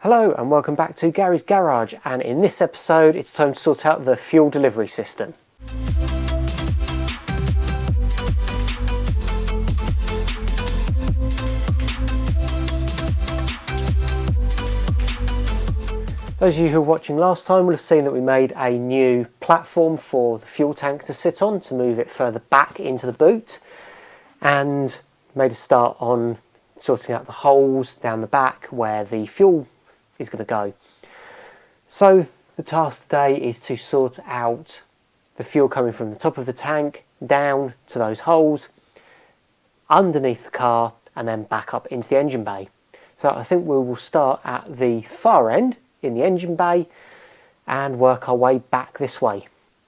Hello and welcome back to Gary's Garage, and in this episode it's time to sort out the fuel delivery system. Those of you who were watching last time will have seen that we made a new platform for the fuel tank to sit on to move it further back into the boot, and made a start on sorting out the holes down the back where the fuel is going to go. So the task today is to sort out the fuel coming from the top of the tank down to those holes underneath the car and then back up into the engine bay. So I think we will start at the far end in the engine bay and work our way back this way.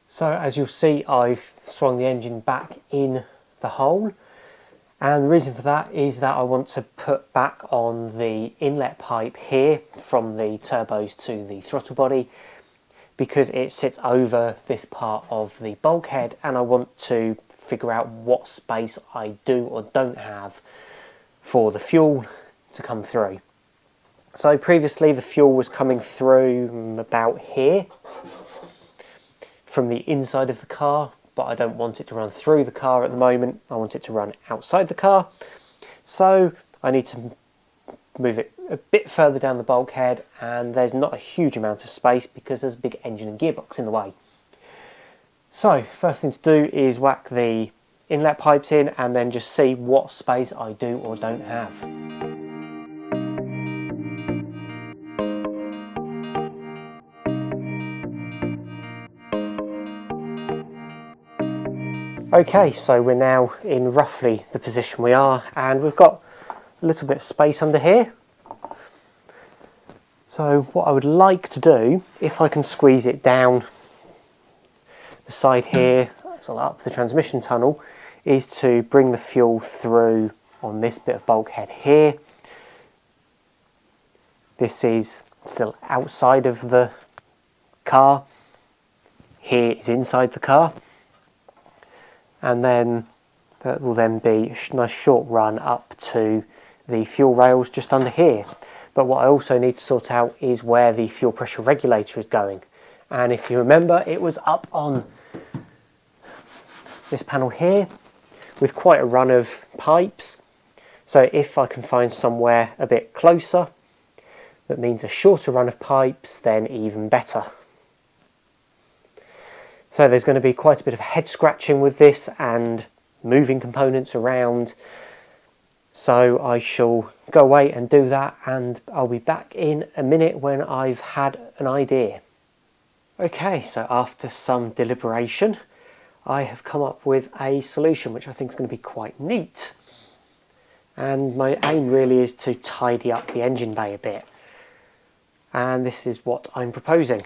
So as you'll see, I've swung the engine back in the hole, and the reason for that is that I want to put back on the inlet pipe here from the turbos to the throttle body, because it sits over this part of the bulkhead and I want to figure out what space I do or don't have for the fuel to come through. So previously the fuel was coming through about here from the inside of the car, but I don't want it to run through the car at the moment. I want it to run outside the car. So I need to move it a bit further down the bulkhead, and there's not a huge amount of space because there's a big engine and gearbox in the way. So first thing to do is whack the inlet pipes in and then just see what space I do or don't have. Okay, so we're now in roughly the position we are, and we've got a little bit of space under here. So what I would like to do, if I can squeeze it down the side here, so up the transmission tunnel, is to bring the fuel through on this bit of bulkhead here. This is still outside of the car. Here is inside the car. And then that will then be a nice short run up to the fuel rails just under here. But what I also need to sort out is where the fuel pressure regulator is going. And if you remember, it was up on this panel here with quite a run of pipes. So if I can find somewhere a bit closer, that means a shorter run of pipes, then even better. So there's going to be quite a bit of head scratching with this and moving components around. So I shall go away and do that, and I'll be back in a minute when I've had an idea. Okay, so after some deliberation, I have come up with a solution which I think is going to be quite neat. And my aim really is to tidy up the engine bay a bit. And this is what I'm proposing.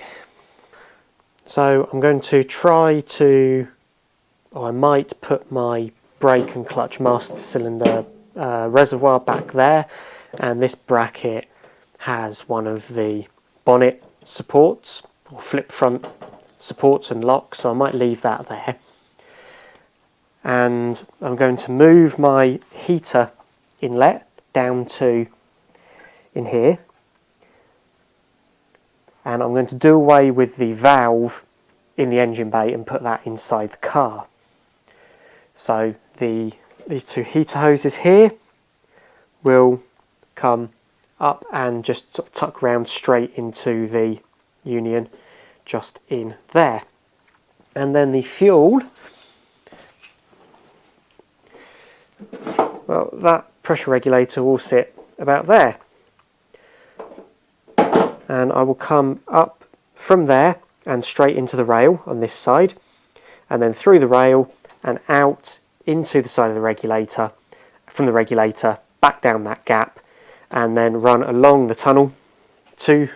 So I'm going to try to, or I might put my brake and clutch master cylinder reservoir back there, and this bracket has one of the bonnet supports or flip front supports and locks, so I might leave that there. And I'm going to move my heater inlet down to in here. And I'm going to do away with the valve in the engine bay and put that inside the car. So these two heater hoses here will come up and just sort of tuck round straight into the union just in there. And then the fuel, well, that pressure regulator will sit about there. And I will come up from there and straight into the rail on this side, and then through the rail and out into the side of the regulator, from the regulator back down that gap, and then run along the tunnel to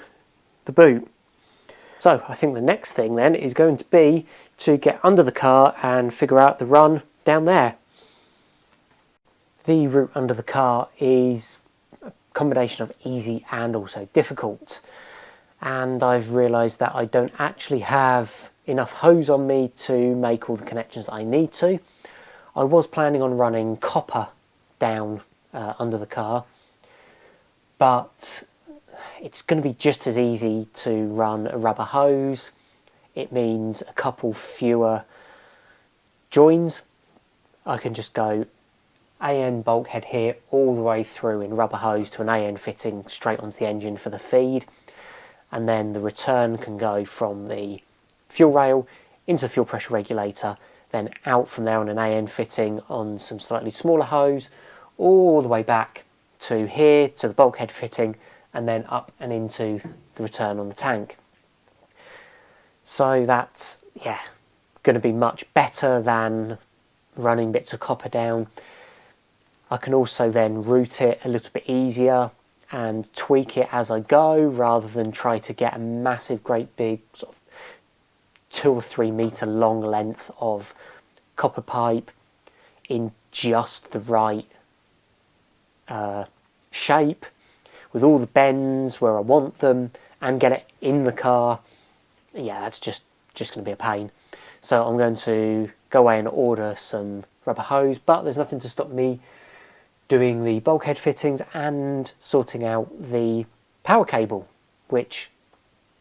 the boot. So I think the next thing then is going to be to get under the car and figure out the run down there. The route under the car is a combination of easy and also difficult. And I've realised that I don't actually have enough hose on me to make all the connections that I need to. I was planning on running copper down under the car, but it's going to be just as easy to run a rubber hose. It means a couple fewer joins. I can just go AN bulkhead here all the way through in rubber hose to an AN fitting straight onto the engine for the feed, and then the return can go from the fuel rail into the fuel pressure regulator, then out from there on an AN fitting on some slightly smaller hose, all the way back to here to the bulkhead fitting, and then up and into the return on the tank. So that's, yeah, going to be much better than running bits of copper down. I can also then route it a little bit easier and tweak it as I go, rather than try to get a massive, great big sort of 2 or 3 metre long length of copper pipe in just the right shape, with all the bends where I want them, and get it in the car. Yeah, that's just going to be a pain. So I'm going to go away and order some rubber hose, but there's nothing to stop me doing the bulkhead fittings and sorting out the power cable, which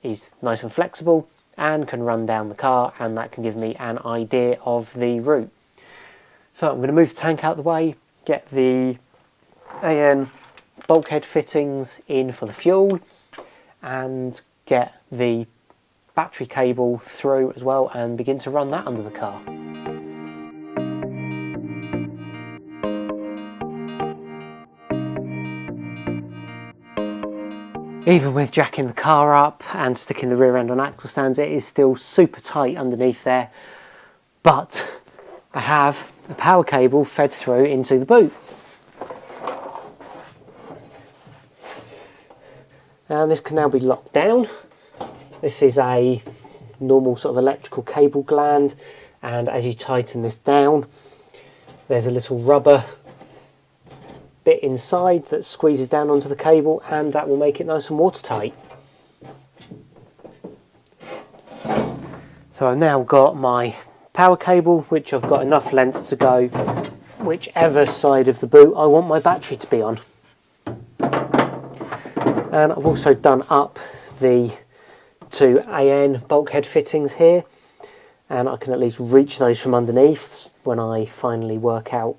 is nice and flexible and can run down the car, and that can give me an idea of the route. So I'm going to move the tank out of the way, get the AN bulkhead fittings in for the fuel, and get the battery cable through as well, and begin to run that under the car. Even with jacking the car up and sticking the rear end on axle stands, it is still super tight underneath there, but I have a power cable fed through into the boot. And this can now be locked down. This is a normal sort of electrical cable gland, and as you tighten this down, there's a little rubber bit inside that squeezes down onto the cable, and that will make it nice and watertight. So I've now got my power cable, which I've got enough length to go whichever side of the boot I want my battery to be on. And I've also done up the 2 AN bulkhead fittings here, and I can at least reach those from underneath when I finally work out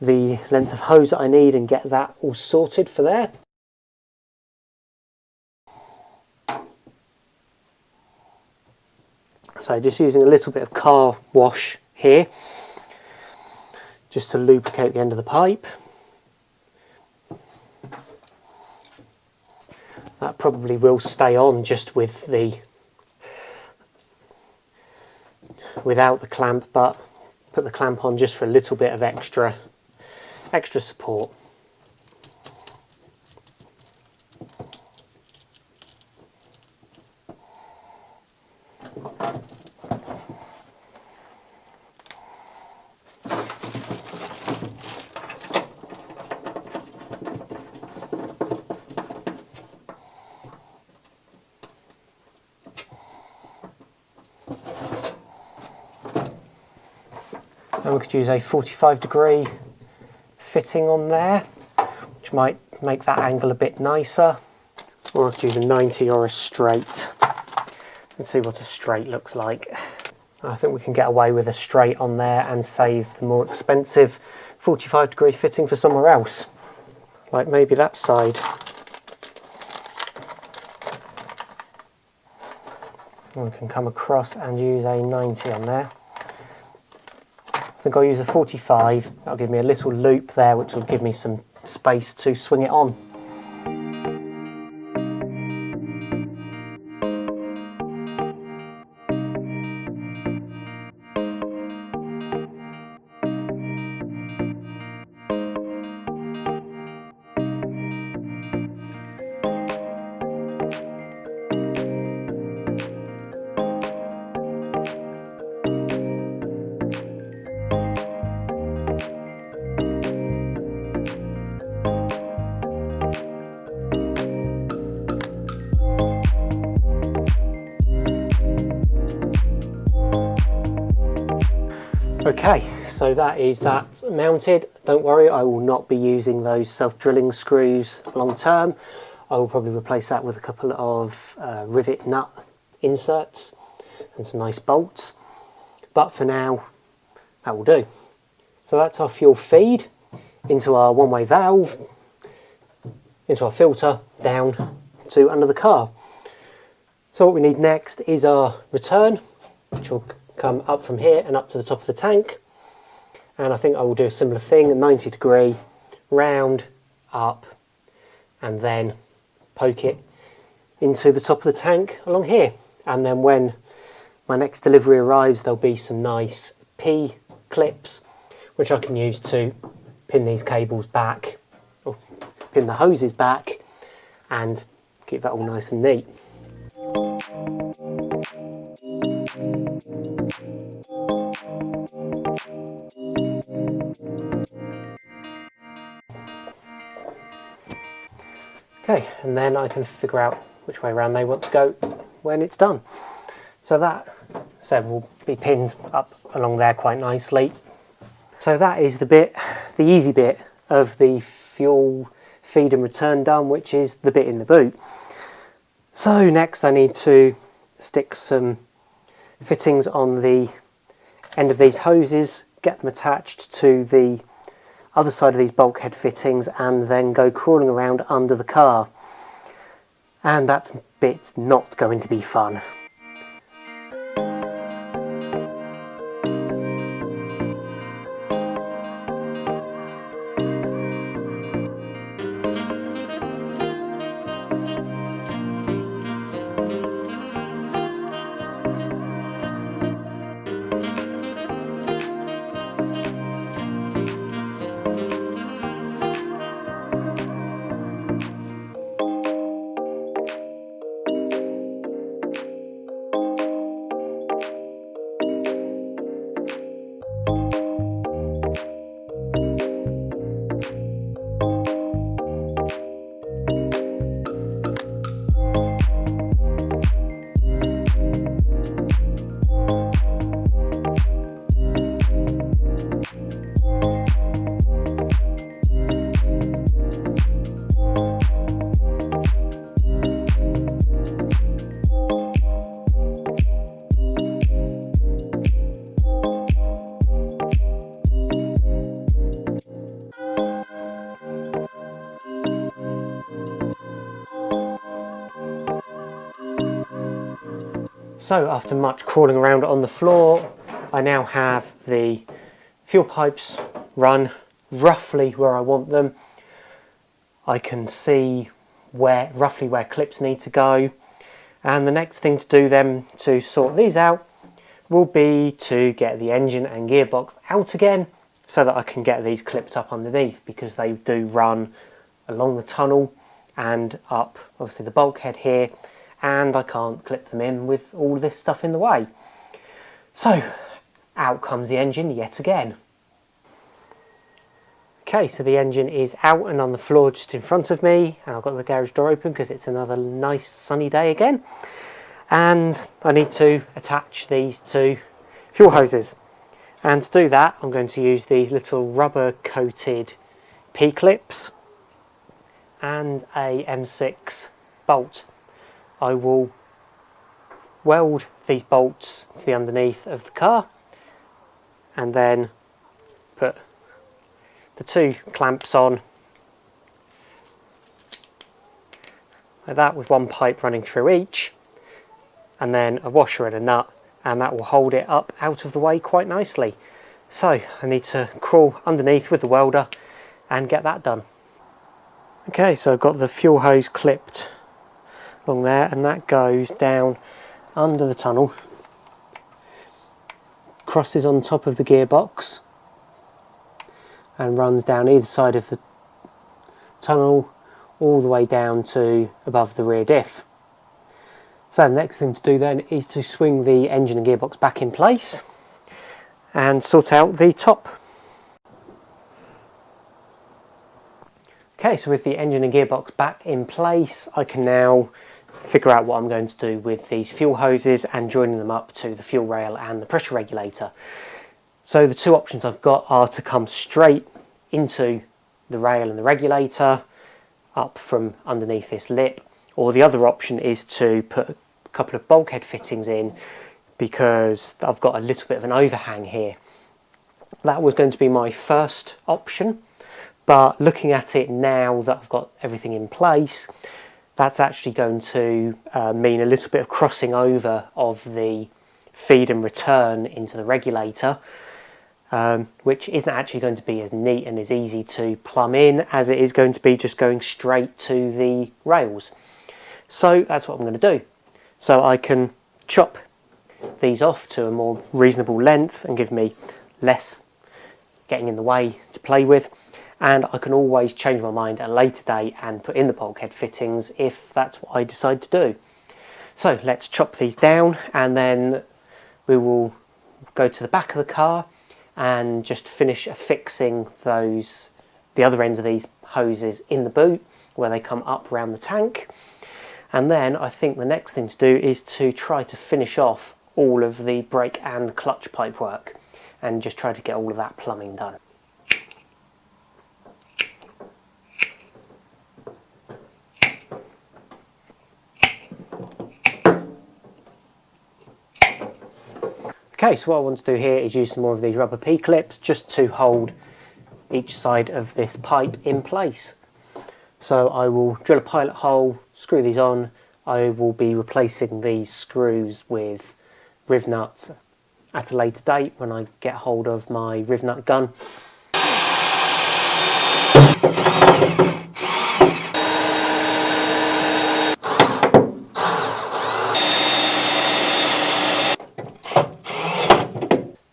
the length of hose that I need and get that all sorted for there. So just using a little bit of car wash here just to lubricate the end of the pipe. That probably will stay on just with without the clamp, but put the clamp on just for a little bit of extra support. And we could use a 45-degree fitting on there, which might make that angle a bit nicer. Or I could use a 90 or a straight and see what a straight looks like. I think we can get away with a straight on there and save the more expensive 45-degree fitting for somewhere else, like maybe that side. And we can come across and use a 90 on there. I think I'll use a 45, that'll give me a little loop there which will give me some space to swing it on. Okay, so that is that mounted. Don't worry, I will not be using those self-drilling screws long term. I will probably replace that with a couple of rivet nut inserts and some nice bolts. But for now, that will do. So that's our fuel feed into our one-way valve, into our filter, down to under the car. So what we need next is our return, which will come up from here and up to the top of the tank. And I think I will do a similar thing, a 90-degree, round, up, and then poke it into the top of the tank along here. And then when my next delivery arrives, there'll be some nice P clips, which I can use to pin these cables back, or pin the hoses back, and keep that all nice and neat. Okay, and then I can figure out which way around they want to go when it's done. So that will be pinned up along there quite nicely. So that is the easy bit of the fuel feed and return done, which is the bit in the boot. So next I need to stick some fittings on the end of these hoses, get them attached to the other side of these bulkhead fittings, and then go crawling around under the car. And that bit's not going to be fun. So after much crawling around on the floor, I now have the fuel pipes run roughly where I want them. I can see roughly where clips need to go, and the next thing to do then to sort these out will be to get the engine and gearbox out again so that I can get these clipped up underneath, because they do run along the tunnel and up obviously the bulkhead here, and I can't clip them in with all this stuff in the way. So out comes the engine yet again. Okay, so the engine is out and on the floor just in front of me, and I've got the garage door open because it's another nice sunny day again. And I need to attach these two fuel hoses. And to do that, I'm going to use these little rubber coated P-clips and a M6 bolt. I will weld these bolts to the underneath of the car and then put the two clamps on like that, with one pipe running through each, and then a washer and a nut, and that will hold it up out of the way quite nicely. So I need to crawl underneath with the welder and get that done. Okay, so I've got the fuel hose clipped along there, and that goes down under the tunnel, crosses on top of the gearbox and runs down either side of the tunnel all the way down to above the rear diff. So the next thing to do then is to swing the engine and gearbox back in place and sort out the top. Okay, so with the engine and gearbox back in place, I can now figure out what I'm going to do with these fuel hoses and joining them up to the fuel rail and the pressure regulator. So the two options I've got are to come straight into the rail and the regulator. up from underneath this lip, or the other option is to put a couple of bulkhead fittings in, because I've got a little bit of an overhang here. That was going to be my first option, but looking at it now that I've got everything in place, that's actually going to mean a little bit of crossing over of the feed and return into the regulator, which isn't actually going to be as neat and as easy to plumb in as it is going to be just going straight to the rails. So that's what I'm going to do. So I can chop these off to a more reasonable length and give me less getting in the way to play with, and I can always change my mind at a later date and put in the bulkhead fittings if that's what I decide to do. So let's chop these down, and then we will go to the back of the car and just finish affixing the other ends of these hoses in the boot where they come up around the tank. And then I think the next thing to do is to try to finish off all of the brake and clutch pipe work and just try to get all of that plumbing done. Okay, so what I want to do here is use some more of these rubber P-clips just to hold each side of this pipe in place. So I will drill a pilot hole, screw these on. I will be replacing these screws with riv nuts at a later date when I get hold of my riv nut gun.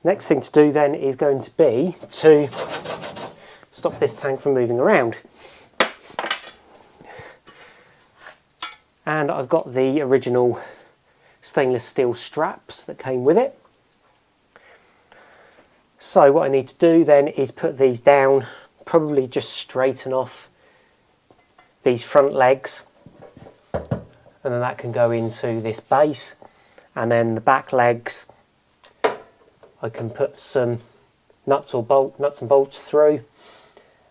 Next thing to do then is going to be to stop this tank from moving around. And I've got the original stainless steel straps that came with it. So what I need to do then is put these down, probably just straighten off these front legs, and then that can go into this base, and then the back legs I can put some nuts and bolts through,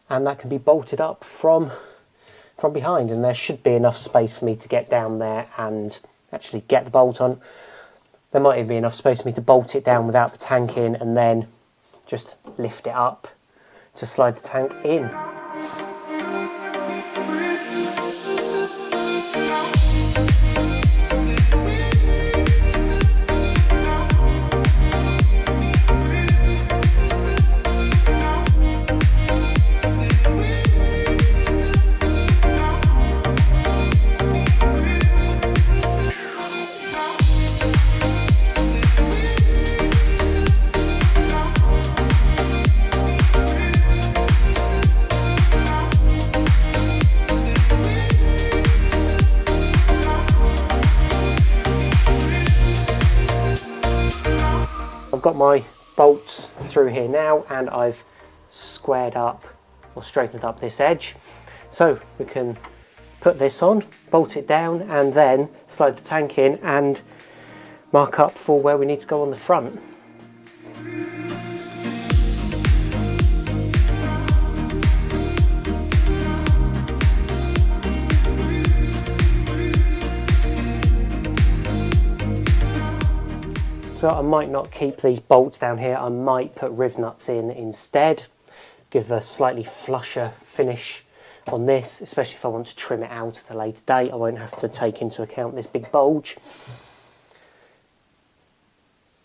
and that can be bolted up from behind, and there should be enough space for me to get down there and actually get the bolt on. There might even be enough space for me to bolt it down without the tank in, and then just lift it up to slide the tank in. I've got my bolts through here now, and I've squared up or straightened up this edge. So we can put this on, bolt it down, and then slide the tank in and mark up for where we need to go on the front. So I might not keep these bolts down here, I might put riv nuts in instead, give a slightly flusher finish on this, especially if I want to trim it out at a later date. I won't have to take into account this big bulge.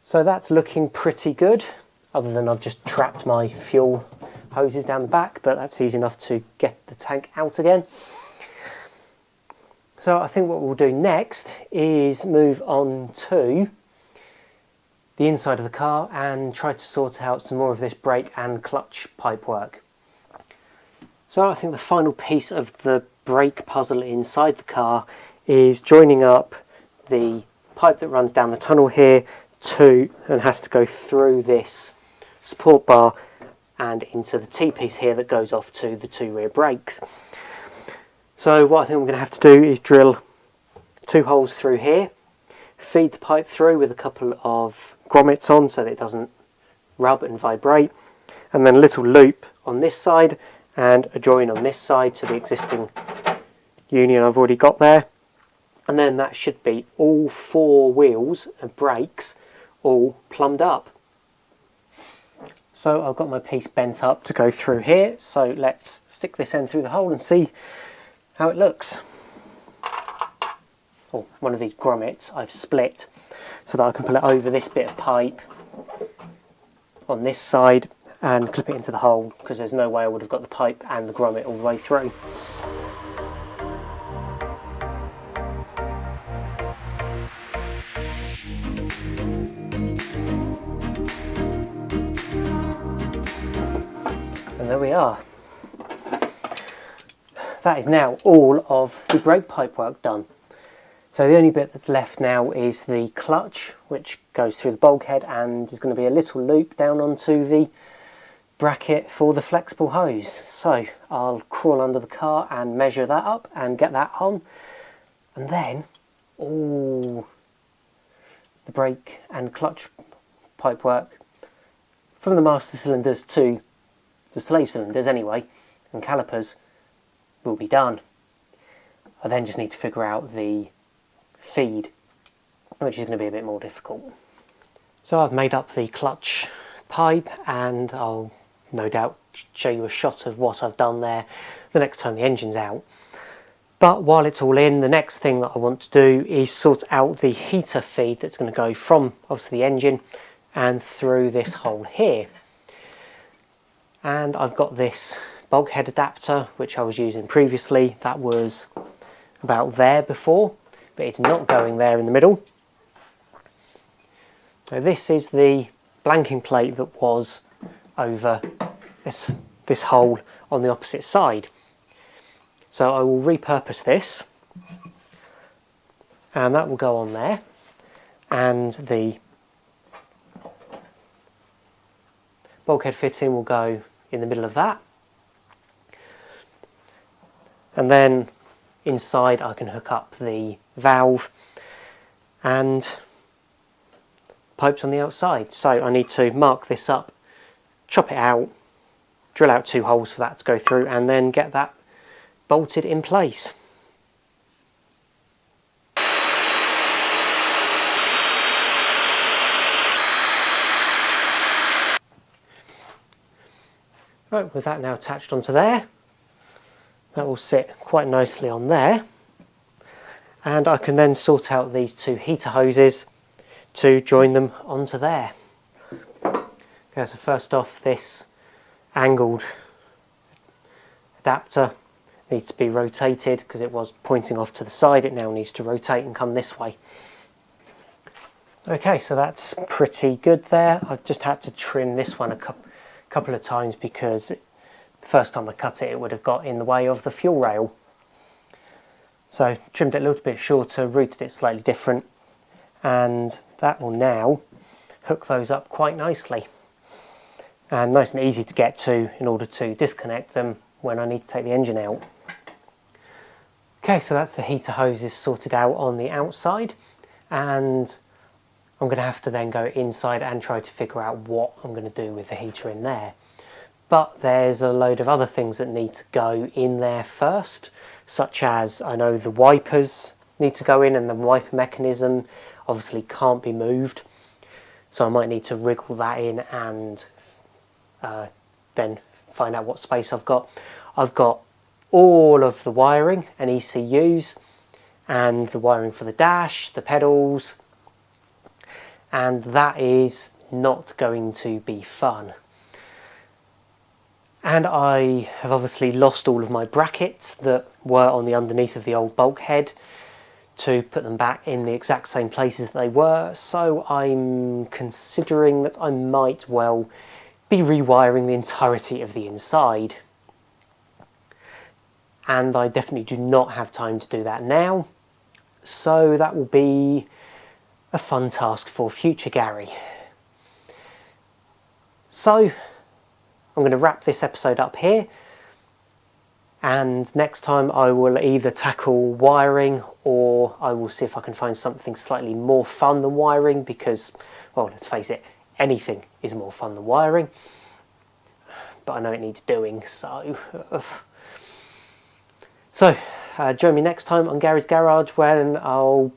So that's looking pretty good, other than I've just trapped my fuel hoses down the back, but that's easy enough to get the tank out again. So I think what we'll do next is move on to the inside of the car and try to sort out some more of this brake and clutch pipe work. So I think the final piece of the brake puzzle inside the car is joining up the pipe that runs down the tunnel here and has to go through this support bar and into the T-piece here that goes off to the two rear brakes. So what I think we're going to have to do is drill 2 holes through here, feed the pipe through with a couple of grommets on so that it doesn't rub and vibrate, and then a little loop on this side and a join on this side to the existing union I've already got there. And then that should be all 4 wheels and brakes all plumbed up. So I've got my piece bent up to go through here, so let's stick this end through the hole and see how it looks. Oh, one of these grommets I've split so that I can pull it over this bit of pipe on this side and clip it into the hole, because there's no way I would have got the pipe and the grommet all the way through. And there we are. That is now all of the brake pipe work done. So the only bit that's left now is the clutch, which goes through the bulkhead and is going to be a little loop down onto the bracket for the flexible hose. So I'll crawl under the car and measure that up and get that on, and then all the brake and clutch pipe work from the master cylinders to the slave cylinders anyway, and calipers, will be done. I then just need to figure out the feed, which is going to be a bit more difficult. So I've made up the clutch pipe, and I'll no doubt show you a shot of what I've done there the next time the engine's out. But while it's all in, the next thing that I want to do is sort out the heater feed that's going to go from obviously the engine and through this hole here. And I've got this bulkhead adapter which I was using previously. That was about there before, but it's not going there in the middle. So this is the blanking plate that was over this hole on the opposite side. So I will repurpose this, and that will go on there, and the bulkhead fitting will go in the middle of that. And then inside I can hook up the valve and pipes on the outside. So I need to mark this up, chop it out, drill out 2 holes for that to go through, and then get that bolted in place. Right, with that now attached onto there, that will sit quite nicely on there, and I can then sort out these 2 heater hoses to join them onto there. Okay, so first off, this angled adapter needs to be rotated because it was pointing off to the side. It now needs to rotate and come this way. Okay, so that's pretty good there. I've just had to trim this one a couple of times because the first time I cut it, it would have got in the way of the fuel rail. So trimmed it a little bit shorter, routed it slightly different, and that will now hook those up quite nicely. And nice and easy to get to in order to disconnect them when I need to take the engine out. Okay, so that's the heater hoses sorted out on the outside, and I'm going to have to then go inside and try to figure out what I'm going to do with the heater in there. But there's a load of other things that need to go in there first, such as I know the wipers need to go in, and the wiper mechanism obviously can't be moved. So I might need to wriggle that in and then find out what space I've got. I've got all of the wiring and ECUs and the wiring for the dash, the pedals, and that is not going to be fun. And I have obviously lost all of my brackets that were on the underneath of the old bulkhead to put them back in the exact same places that they were, so I'm considering that I might well be rewiring the entirety of the inside. And I definitely do not have time to do that now, so that will be a fun task for future Garry. So I'm going to wrap this episode up here, and next time I will either tackle wiring, or I will see if I can find something slightly more fun than wiring, because, well, let's face it, anything is more fun than wiring, but I know it needs doing, so Join me next time on Gary's Garage when I'll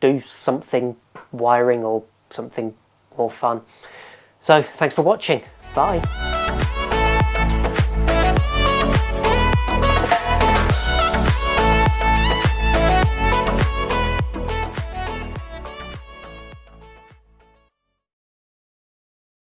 do something wiring or something more fun. So thanks for watching. Bye.